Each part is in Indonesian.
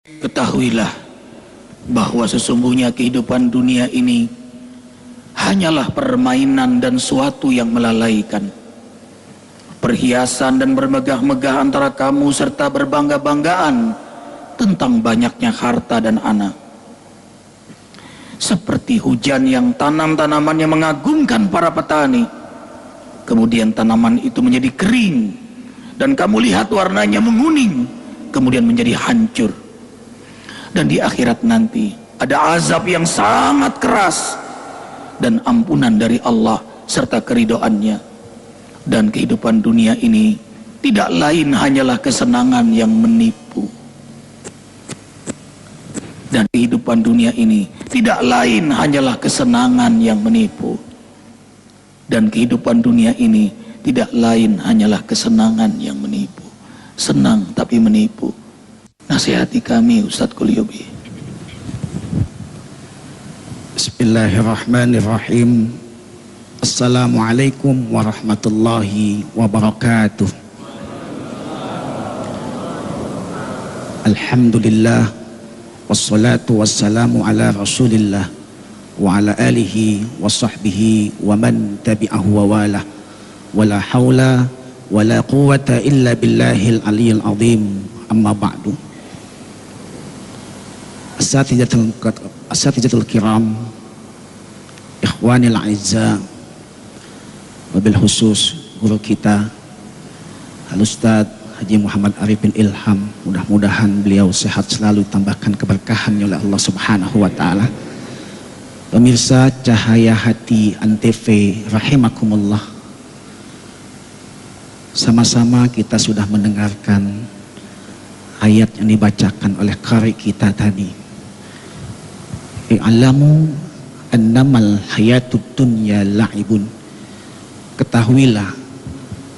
Ketahuilah bahwa sesungguhnya kehidupan dunia ini hanyalah permainan dan suatu yang melalaikan. Perhiasan dan bermegah-megah antara kamu serta berbangga-banggaan tentang banyaknya harta dan anak. Seperti hujan yang tanamannya mengagumkan para petani. Kemudian tanaman itu menjadi kering dan kamu lihat warnanya menguning, kemudian menjadi hancur. Dan di akhirat nanti ada azab yang sangat keras dan ampunan dari Allah serta keridoannya. Dan kehidupan dunia ini tidak lain hanyalah kesenangan yang menipu. Dan kehidupan dunia ini tidak lain hanyalah kesenangan yang menipu. Dan kehidupan dunia ini tidak lain hanyalah kesenangan yang menipu. Senang tapi menipu. Nasihati kami Ustadz Kuliubi. Bismillahirrahmanirrahim. Assalamualaikum warahmatullahi wabarakatuh. Alhamdulillah, wassalatu wassalamu ala rasulillah wa ala alihi wa sahbihi wa man tabi'ahu wa walah. Wala hawla wala quwata illa billahil aliyyil azim. Amma ba'du. Asatizatul kiram, ikhwanil a'izza, wabil khusus guru kita Al-Ustadz Haji Muhammad Arifin Ilham, mudah-mudahan beliau sehat selalu, tambahkan keberkahannya oleh Allah Subhanahu wa ta'ala. Pemirsa Cahaya Hati Antv rahimakumullah, sama-sama kita sudah mendengarkan ayat yang dibacakan oleh qari kita tadi. I'lamu annamal hayatud dunya la'ibun. Ketahuilah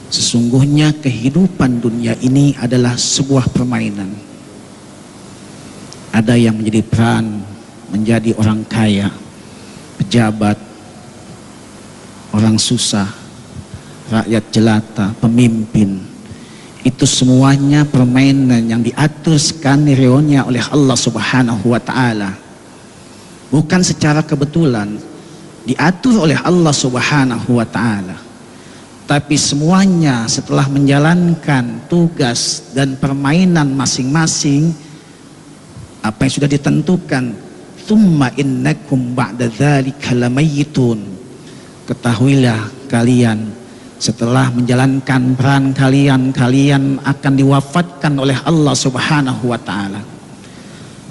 sesungguhnya kehidupan dunia ini adalah sebuah permainan. Ada yang menjadi peran menjadi orang kaya, pejabat, orang susah, rakyat jelata, pemimpin. Itu semuanya permainan yang diatur skenario-nya oleh Allah Subhanahu wa ta'ala. Bukan secara kebetulan, diatur oleh Allah Subhanahu wa ta'ala. Tapi semuanya setelah menjalankan tugas dan permainan masing-masing, apa yang sudah ditentukan, tsumma innakum ba'da dzalika lamayitun. Ketahuilah kalian, setelah menjalankan peran kalian akan diwafatkan oleh Allah Subhanahu wa ta'ala.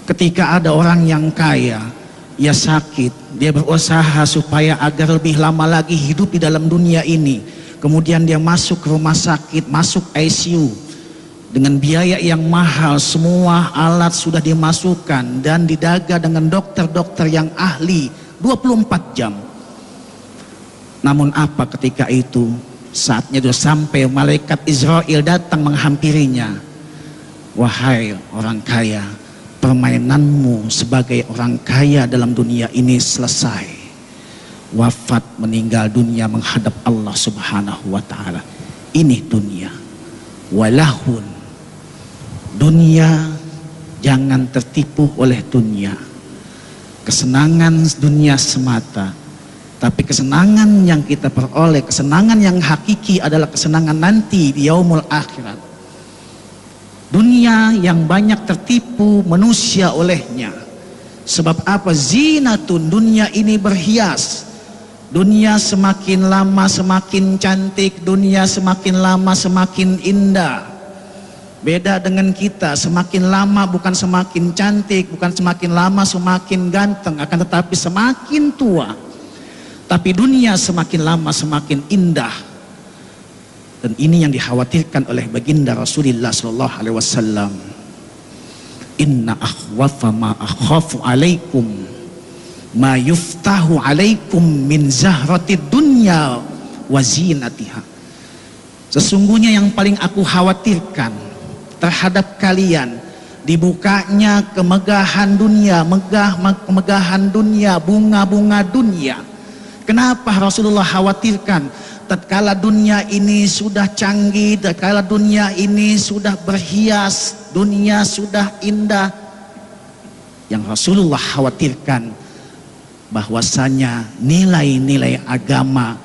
Ketika ada orang yang kaya, ia sakit, dia berusaha supaya agar lebih lama lagi hidup di dalam dunia ini. Kemudian dia masuk ke rumah sakit, masuk ICU dengan biaya yang mahal, semua alat sudah dimasukkan dan didaga dengan dokter-dokter yang ahli 24 jam. Namun apa ketika itu? Saatnya sudah sampai, malaikat Israel datang menghampirinya. Wahai orang kaya, permainanmu sebagai orang kaya dalam dunia ini selesai. Wafat, meninggal dunia menghadap Allah Subhanahu wa ta'ala. Ini dunia. Walahun. Dunia, jangan tertipu oleh dunia. Kesenangan dunia semata. Tapi kesenangan yang kita peroleh, kesenangan yang hakiki adalah kesenangan nanti di yaumul akhirat. Dunia yang banyak tertipu manusia olehnya. Sebab apa? Zinatun, dunia ini berhias. Dunia semakin lama semakin cantik, dunia semakin lama semakin indah. Beda dengan kita, semakin lama bukan semakin cantik, bukan semakin lama semakin ganteng, akan tetapi semakin tua. Tapi dunia semakin lama semakin indah. Dan ini yang dikhawatirkan oleh baginda Rasulullah sallallahu alaihi wasallam. Inna akhwafa ma akhafu alaikum ma yuftahu alaikum min zahratid dunya wa zinatiha. Sesungguhnya yang paling aku khawatirkan terhadap kalian, dibukanya kemegahan dunia, kemegahan dunia, bunga-bunga dunia. Kenapa Rasulullah khawatirkan? Tatkala dunia ini sudah canggih, tatkala dunia ini sudah berhias, dunia sudah indah, yang Rasulullah khawatirkan, bahwasanya nilai-nilai agama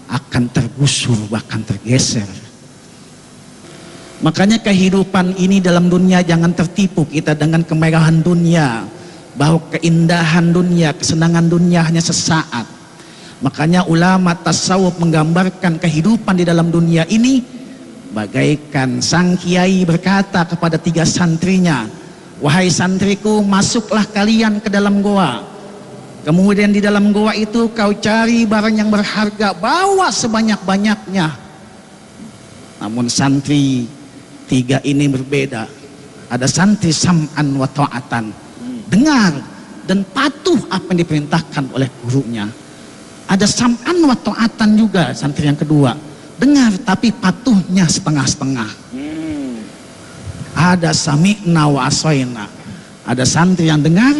akan tergusur, bahkan tergeser. Makanya kehidupan ini dalam dunia jangan tertipu kita dengan kemegahan dunia, bahwa keindahan dunia, kesenangan dunia hanya sesaat. Makanya ulama tasawuf menggambarkan kehidupan di dalam dunia ini bagaikan sang kiai berkata kepada 3 santrinya, "Wahai santriku, masuklah kalian ke dalam goa. Kemudian di dalam goa itu kau cari barang yang berharga, bawa sebanyak-banyaknya." Namun santri 3 ini berbeda. Ada santri sam'an wa ta'atan, dengar dan patuh apa yang diperintahkan oleh gurunya. Ada sam'an wa ta'atan juga santri yang kedua, dengar tapi patuhnya setengah-setengah. Ada sami'na wa asoina, ada santri yang dengar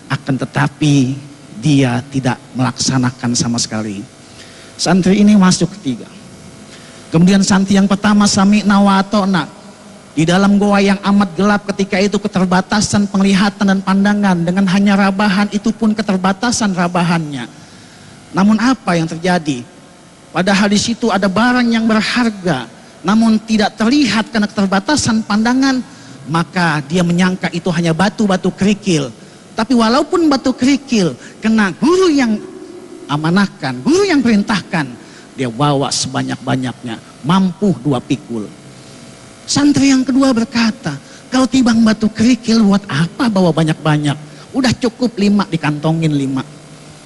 akan tetapi dia tidak melaksanakan sama sekali. Santri ini masuk ketiga. Kemudian santri yang pertama sami'na wa ata'na, di dalam goa yang amat gelap ketika itu keterbatasan penglihatan dan pandangan, dengan hanya rabahan itu pun keterbatasan rabahannya. Namun apa yang terjadi? Padahal di situ ada barang yang berharga, namun tidak terlihat karena keterbatasan pandangan, maka dia menyangka itu hanya batu-batu kerikil. Tapi walaupun batu kerikil, kena guru yang amanahkan, guru yang perintahkan, dia bawa sebanyak-banyaknya, mampu 2 pikul. Santri yang kedua berkata, "Kau tibang batu kerikil, buat apa bawa banyak-banyak? Udah cukup 5, dikantongin 5.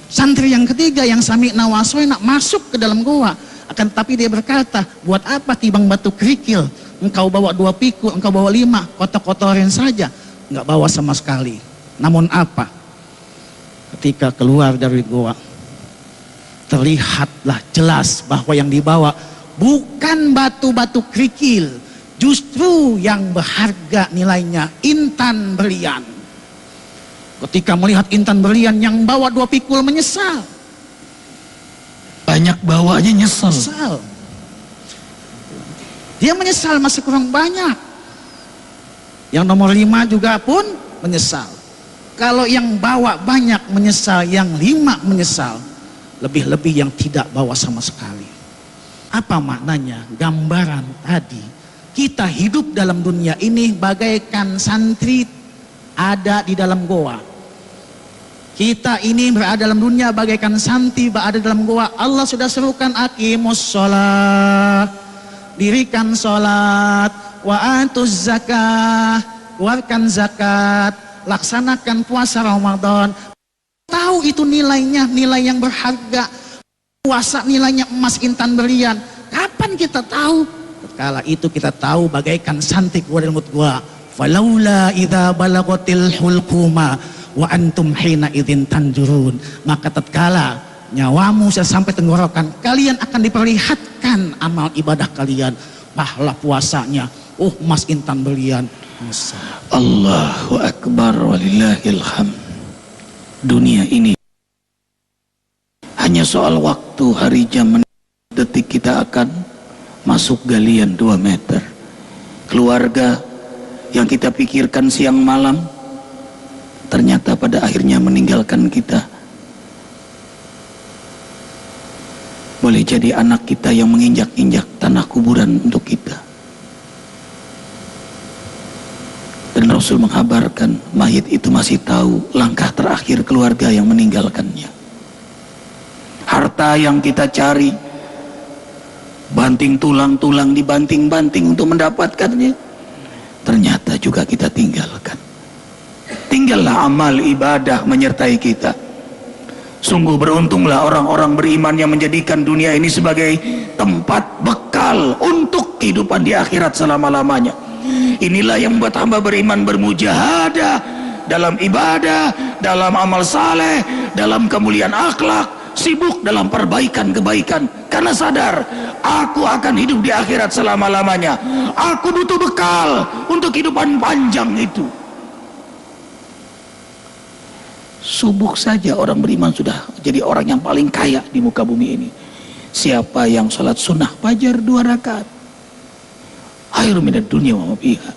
Santri yang ketiga yang sami'na wa asoina masuk ke dalam goa, akan tapi dia berkata, "Buat apa tibang batu kerikil? Engkau bawa 2 pikul, engkau bawa 5, kotor-kotorin saja." Enggak bawa sama sekali. Namun apa? Ketika keluar dari goa, terlihatlah jelas bahwa yang dibawa bukan batu-batu kerikil, justru yang berharga nilainya intan berlian. Ketika melihat intan berlian, yang bawa 2 pikul menyesal. Banyak bawanya nyesel. Dia menyesal masih kurang banyak. Yang nomor 5 juga pun menyesal. Kalau yang bawa banyak menyesal, yang 5 menyesal. Lebih-lebih yang tidak bawa sama sekali. Apa maknanya? Gambaran tadi. Kita hidup dalam dunia ini bagaikan santri ada di dalam goa. Kita ini berada dalam dunia bagaikan santri berada dalam goa. Allah sudah serukan, aqimus sholat, dirikan sholat, wa atuz zakah, keluarkan zakat, laksanakan puasa Ramadan. Tahu itu nilainya, nilai yang berharga. Puasa nilainya emas intan berlian. Kapan kita tahu? Kala itu kita tahu bagaikan santri keluar dari mulut gua. Falaula idza balagatil hulquma wa antum hina idzin tanjurun. Maka tatkala nyawamu sudah sampai tenggorokan, kalian akan diperlihatkan amal ibadah kalian, pahala puasanya, emas intan berlian. Allahu Akbar walillahil hamd. Dunia ini hanya soal waktu, hari, jam, menit, detik kita akan masuk galian 2 meter. Keluarga yang kita pikirkan siang malam ternyata pada akhirnya meninggalkan kita. Boleh jadi anak kita yang menginjak-injak tanah kuburan untuk kita. Dan Rasul menghabarkan mayit itu masih tahu langkah terakhir keluarga yang meninggalkannya. Harta yang kita cari, banting tulang-tulang dibanting-banting untuk mendapatkannya, ternyata juga kita tinggalkan. Tinggallah amal ibadah menyertai kita. Sungguh beruntunglah orang-orang beriman yang menjadikan dunia ini sebagai tempat bekal untuk kehidupan di akhirat selama-lamanya. Inilah yang membuat hamba beriman bermujahadah dalam ibadah, dalam amal saleh, dalam kemuliaan akhlak, sibuk dalam perbaikan-kebaikan, karena sadar aku akan hidup di akhirat selama-lamanya. Aku butuh bekal untuk kehidupan panjang itu. Subuh saja orang beriman sudah jadi orang yang paling kaya di muka bumi ini. Siapa yang sholat sunnah fajar 2 rakaat, khairu minad dunya wa ma fiha.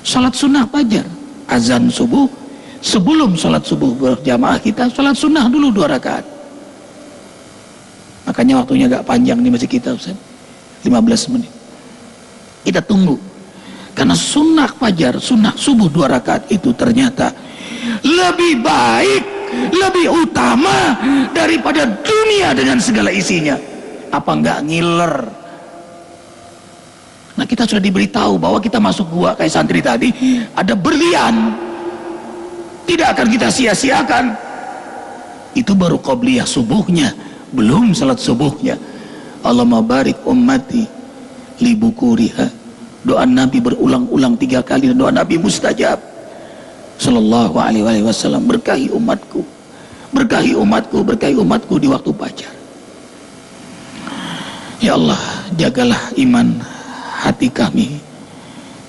Salat sunnah fajar, azan subuh sebelum sholat subuh berjamaah kita sholat sunnah dulu 2 rakaat. Makanya waktunya agak panjang di masjid kita, Ustaz, 15 menit. Kita tunggu, karena sunnah fajar, sunnah subuh 2 rakaat itu ternyata lebih baik, lebih utama daripada dunia dengan segala isinya. Apa enggak ngiler? Nah, kita sudah diberitahu bahwa kita masuk gua kayak santri tadi, ada berlian, tidak akan kita sia-siakan. Itu baru qobliyah subuhnya, belum salat subuhnya. Allahumma barik ummati li bukuriha. Doa Nabi berulang-ulang 3 kali, dan doa Nabi mustajab sallallahu alaihi wasallam. Berkahi umatku, berkahi umatku, berkahi umatku di waktu fajar. Ya Allah, jagalah iman hati kami,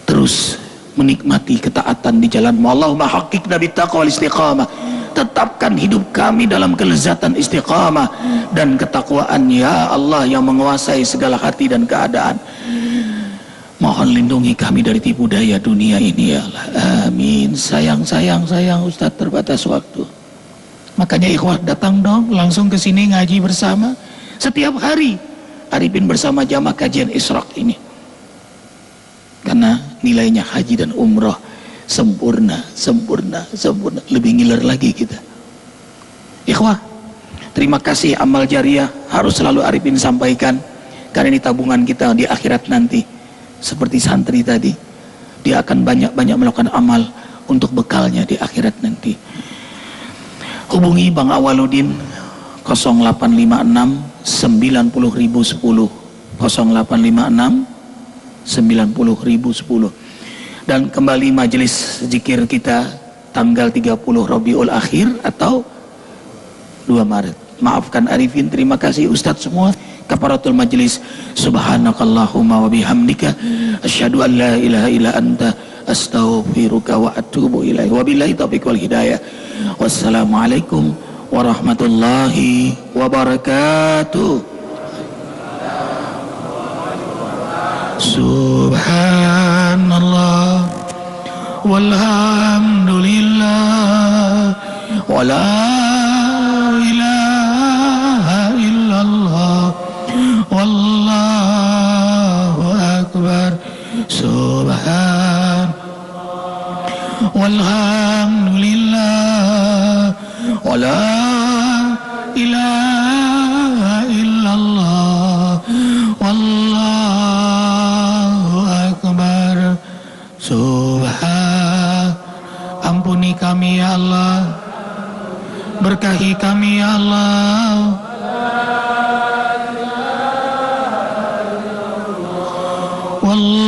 terus menikmati ketaatan di jalan-Mu. Allahumma haqiqna bittaqwa wal istiqamah. Tetapkan hidup kami dalam kelezatan istiqamah dan ketakwaan, ya Allah yang menguasai segala hati dan keadaan. Mohon lindungi kami dari tipu daya dunia ini, ya Allah. Amin. Sayang Ustaz, terbatas waktu. Makanya ikhwah datang dong langsung ke sini ngaji bersama setiap hari. Arifin bersama jamaah kajian Isyraq ini. Karena nilainya haji dan umroh sempurna, lebih ngiler lagi kita. Ikhwah, terima kasih. Amal jariah harus selalu Arifin sampaikan, karena ini tabungan kita di akhirat nanti. Seperti santri tadi, dia akan banyak-banyak melakukan amal untuk bekalnya di akhirat nanti. Hubungi Bang Awaludin 0856 90.010 0856 90.010. Dan kembali majelis zikir kita tanggal 30 Rabiul Akhir atau 2 Maret. Maafkan Arifin, terima kasih Ustadz semua, kafaratul majlis. Subhanakallahumma wa bihamdika asyhadu an la ilaha illa anta astaghfiruka wa atubu ilaik. Wabillahi taufiq wal hidayah. Wassalamualaikum warahmatullahi wabarakatuh. Subhanallah walhamdulillah wala ilaha illallah wallahu akbar. Subhan walhamdulillah wala ilaha illallah wallahu akbar. Subhan, ampuni kami ya Allah, berkahi kami ya Allah. Wallahu